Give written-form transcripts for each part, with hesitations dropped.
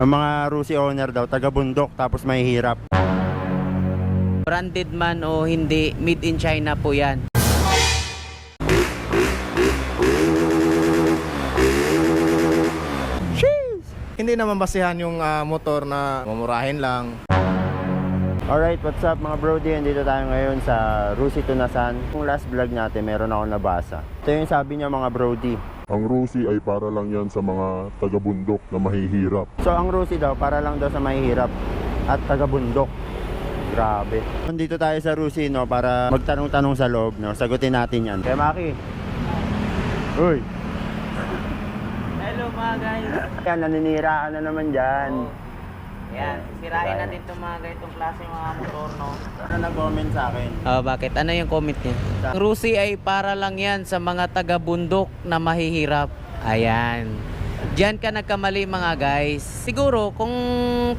Ang mga Rusi owner daw, taga-bundok tapos may hirap. Branded man o hindi, made in China po yan. Hindi naman basihan yung motor na mamurahin lang. Alright, what's up mga brody? Andito tayo ngayon sa Rusi Tunasan. Yung last vlog natin, meron ako nabasa. Ito yung sabi niya mga brody. Ang Rusi ay para lang yan sa mga taga-bundok na mahihirap. So ang Rusi daw, para lang daw sa mahihirap at taga-bundok. Grabe. Nandito tayo sa Rusi, no, para magtanong-tanong sa loob, no. Sagutin natin yan. Kaya Maki. Uy. Hello mga guys. Yan, naninira ka na naman dyan. Yan, sirain natin itong mga ganitong klase mga motor, no? Ano nag-comment sa akin? Bakit? Ano yung comment niya? Ang Rusi ay para lang yan sa mga taga-bundok na mahihirap. Ayan. Diyan ka nagkamali mga guys. Siguro kung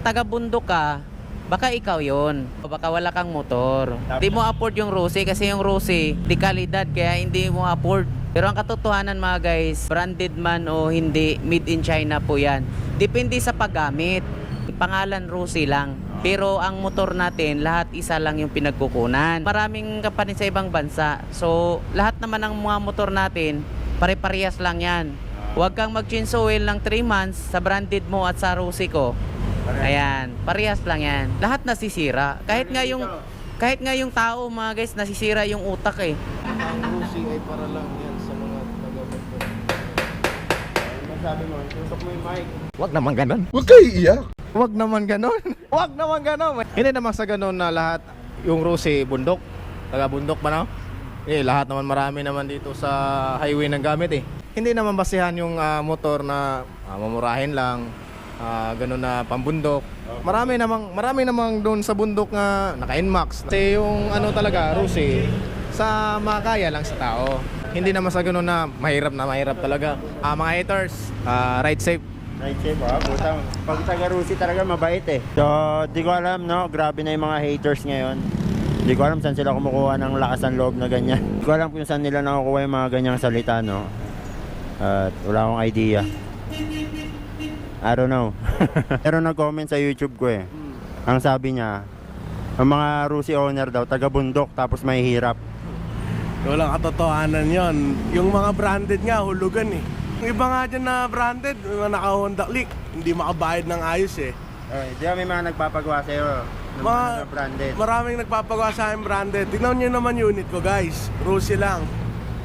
taga-bundok ka, baka ikaw yon. Baka wala kang motor. Hindi mo afford yung Rusi kasi yung Rusi di kalidad kaya hindi mo afford. Pero ang katotohanan mga guys, branded man o hindi, made in China po yan. Depende sa paggamit. Pangalan Rusi lang. Pero ang motor natin, lahat isa lang yung pinagkukunan. Maraming kapanin sa ibang bansa. So, lahat naman ng mga motor natin, pare-parehas lang yan. Huwag kang mag-change oil ng 3 months sa branded mo at sa Rusi ko. Ayan, parehas lang yan. Lahat nasisira. Kahit nga yung tao mga guys, nasisira yung utak eh. Ang Rusi ay para lang yan sa mga taga-bundok. Ano sabi mo? Tusok mo yung mic. Wag naman ganon. Huwag kayo iiyak! Wag naman ganon. Wag naman ganon. Hindi naman sa ganon na lahat yung Rusi bundok. Taga-bundok ba no? Lahat naman marami naman dito sa highway ng gamit eh. Hindi naman basihan yung motor na mamurahin lang. Ganun na pambundok. Marami namang doon sa bundok nga naka-NMAX. Kasi yung ano talaga, Rusi, sa makakaya lang sa tao. Hindi naman sa ganun na mahirap talaga. Mga haters, ride safe. Right safe, butang. Pag taga Rusi talaga mabait eh. So, di ko alam, no? Grabe na yung mga haters ngayon. Di ko alam saan sila kumukuha ng lakas ng loob na ganyan. Di ko alam kung saan nila nakukuha yung mga ganyang salita, no? At wala akong idea. I don't know. Pero nag-comment sa YouTube ko eh. Ang sabi niya, ang mga Rusi owner daw, taga-bundok tapos may hirap. Walang katotohanan yon. Yung mga branded nga, hulugan eh. Yung iba nga dyan na branded, mga naka-Honda Click, hindi makabayad ng ayos eh. Di ba may mga nagpapagawa sa'yo ng mga branded? Maraming nagpapagawa sa akin branded. Tignan nyo naman unit ko guys, Rusi lang.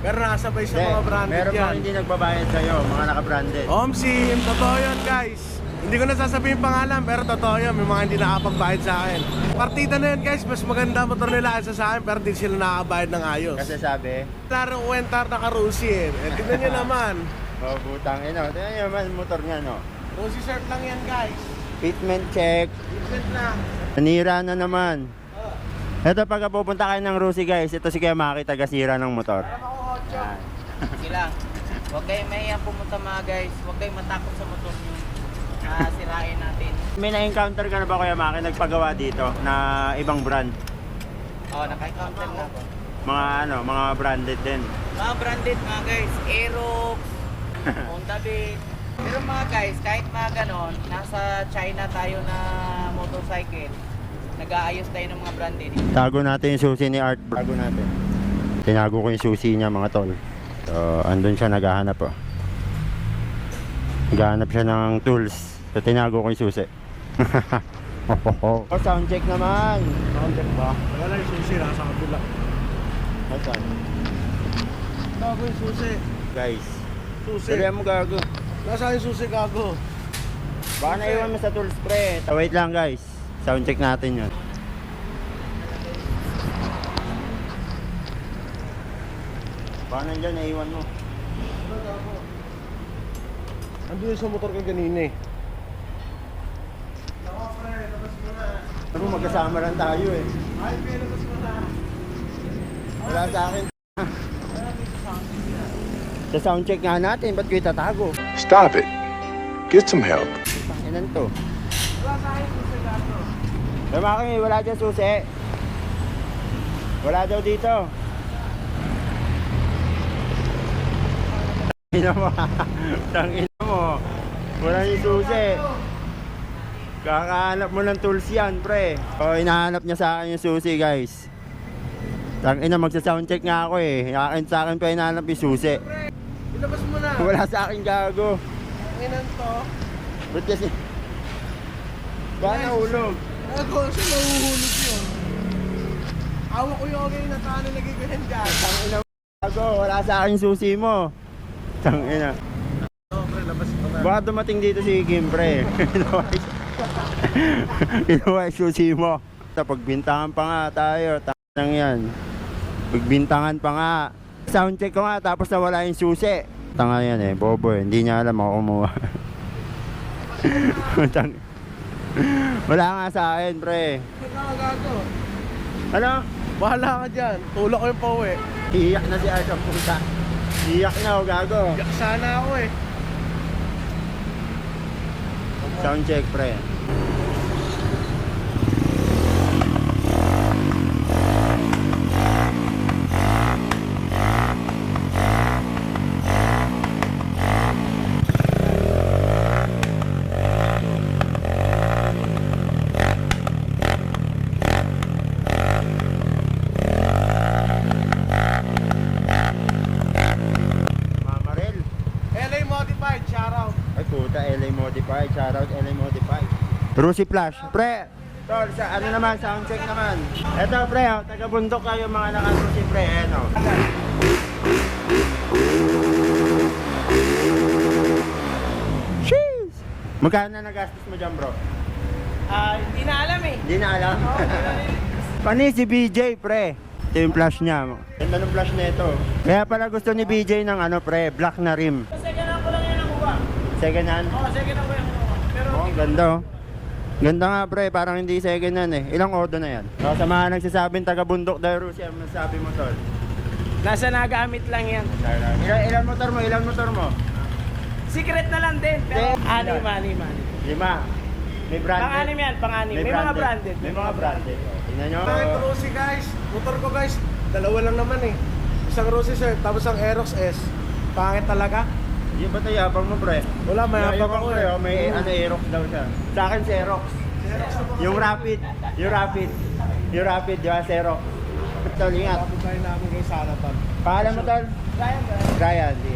Pero nakasabay sa mga branded meron yan. pa hindi nagbabayad sa'yo, mga naka-branded. Omsim, totoo yun guys. Hindi ko nasasabihin pangalan, pero totoo yun. May mga hindi nakapagbayad sa akin. Partida na yun guys, mas maganda motor nila kaysa sa akin, pero hindi sila nakakabayad ng ayos. Kasi sabi, Larong uwentar na ka-Rusi eh. Tignan nyo naman. butang, tingnan nyo naman motor niya, no? Rusi shirt lang yan guys. Fitment check. Different lang. Nanira na naman. Ito pagka pupunta kayo ng Rusi guys, ito si Kuya Maki, taga-sira ng motor. Yan. Sila. Huwag kayong mahiya pumunta mga guys. Huwag kayong matakot sa motor nyo. Sirain natin. May na-encounter ka na ba Kuya Maki nagpagawa dito na ibang brand? Naka-counter na ako. Mga branded din. Mga branded mga guys. Aerox, Honda Beat. Pero mga guys, kahit mga ganon, nasa China tayo na motorcycle. Nag-aayos tayo ng mga branded. Tago natin yung susi ni Art. Tago natin. Tinago ko yung susi niya mga tol. So, andun siya naghahanap po. Naghahanap siya ng tools. So, tinago ko yung susi. Sound check naman. Sound check ba? Wala yung susi, nasa kabila. Nasaan? Gago yung susi. Guys. Susi. Dali mo gago. Nasa yung susi, gago. Baka naiwan mo sa tools pre. So, wait lang guys. Sound check natin yun. Baka nandyan, naiwan mo. Andun yung sa motor ko kanina eh. Ano, magkasama lang tayo eh. Ay, pinabas mo na. Wala sa akin. Sa sound check nga natin, ba't ko itatago? Stop it! Get some help! Inan to. Wala sa akin susi, gago. Maki, wala dyan susi. Wala daw dito. Ina mo. Tangina mo. Wala yung susi. Kakahanap mo ng tools yan, pre. O, hinahanap niya sa akin yung susi, guys. Tangina, magsa-soundcheck nga ako eh. Sa akin pa hinahanap yung susi. Ilabas mo na. Wala sa akin, gago. Inan to. Ba't kasi? Baka nahulog. Ako, siya mahuhulog yun. Awa ko yung okay na taano nagigahan dyan. Tangina, gago. Wala sa akin yung susi mo. Tangina. Pre, labas mo na. Baka dumating dito si Kim, pre. Kinuha yung susi mo. Pagbintangan pa nga tayo. Tangang yan. Pagbintangan pa nga. Soundcheck ko nga tapos nawala yung susi. Tanga yan eh, bobo eh. Hindi niya alam ako kumuha. Wala nga sa akin, pre. Nakagago. Ano? Bahala ka dyan. Tulak ko yung pauwi. Iiyak na si Arsa puta. Iiyak na ako, gago. Yak sana ako eh. Soundcheck, pre. Mamarel. LA Modified, shoutout. Ay puta, LA Modified. Shoutout LA Modified. Rusi Flash. Pre, tol, sa ano naman, soundcheck naman. Eto pre, oh, taga-bundok kayo mga naka-Rusi pre, ano. Jeez! Magkano na nagastos mo dyan, bro? Hindi na alam eh. Hindi na alam. Pani si BJ, pre. Ito yung flash niya. Ganda ng flash na ito. Kaya pala gusto ni BJ ng ano, pre, black na rim. Second hand ko lang yan nakuha. Second hand? Second hand ko yan nakuha. Pero Oh, ganda oh. Ganda nga pre, parang hindi second hand eh. Ilang odo na yan? So, sa mga nagsasabing taga-bundok dahil Rusia, ano masasabi mo, tol? nasa nagamit lang yan. Ilan motor mo? Ilan motor mo? Secret na lang din. Pero Hindi. anim. 5. May branded. Pang-anim yan, pang-anim. May mga branded. May mga branded. Oh, tingnan nyo. Ito Rossi guys. Motor ko guys. Dalawa lang naman eh. Isang Rossi sir. Tapos ang Aerox S. Pangit talaga. Hindi ba ito yabang mo pre? Wala, mayabang ako pre. eh. Oh, may ano, Aerox daw siya. Sa akin, Xerox. Yung Rapid. Yung Rapid, di ba? Xerox. Tol, ingat. Tapos tayo namin kay Sanatan. Paalam mo, tol? Ryan, di.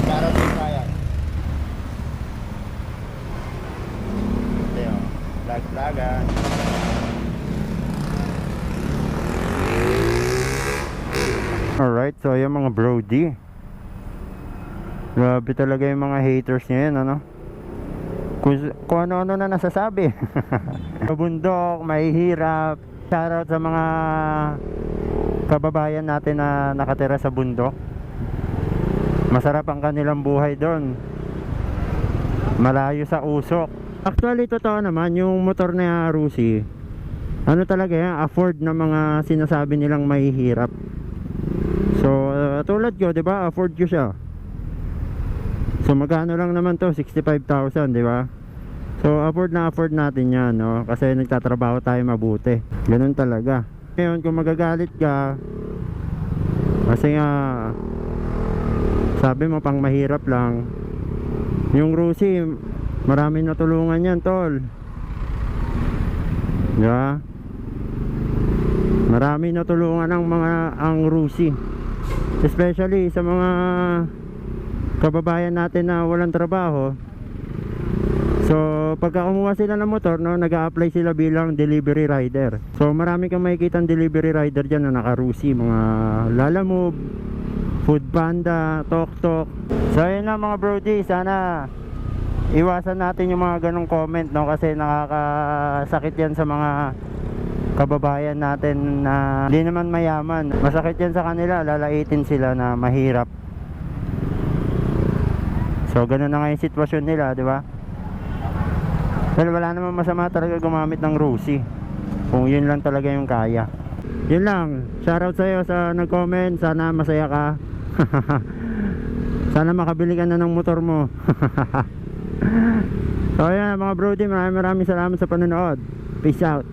Shoutout kay Ryan. Ito yun. Flag-flagan. Alright, so yung mga brody. Grabe talaga yung mga haters niya yun, ano? Kung ano-ano na nasasabi. Bundok, mahihirap. Shoutout sa mga kababayan natin na nakatira sa bundok. Masarap ang kanilang buhay doon. Malayo sa usok. Actually, totoo naman, yung motor na Rusi, ano talaga yan, afford na mga sinasabi nilang mahihirap. So, tulad ko, di ba, afford ko siya. So, magkano lang naman to, 65,000, di ba? So, afford natin yan, no? Kasi nagtatrabaho tayo mabuti. Ganun talaga. Ngayon, kung magagalit ka, kasi nga, sabi mo, pang mahirap lang. Yung Rusi, maraming natulungan yan, tol. Di ba? Maraming natulungan ang Rusi. Especially sa mga kababayan natin na walang trabaho. So, pagka kumuha sila ng motor, no, nag-a-apply sila bilang delivery rider. So, marami kang makikitang delivery rider dyan na naka-Rusi. Mga Lalamove, Food Panda, Tok. So, yun na mga brody. Sana iwasan natin yung mga ganong comment, no? Kasi nakakasakit yan sa mga kababayan natin na hindi naman mayaman. Masakit yan sa kanila, lalaitin sila na mahirap. So, ganun na nga yung sitwasyon nila, di ba? Well, wala naman masama talaga gumamit ng Rusi kung yun lang talaga yung kaya. Yun lang, shoutout sa'yo sa nag-comment. Sana masaya ka. Sana makabili ka na ng motor mo. So ayan mga brody, maraming salamat sa panonood. Peace out.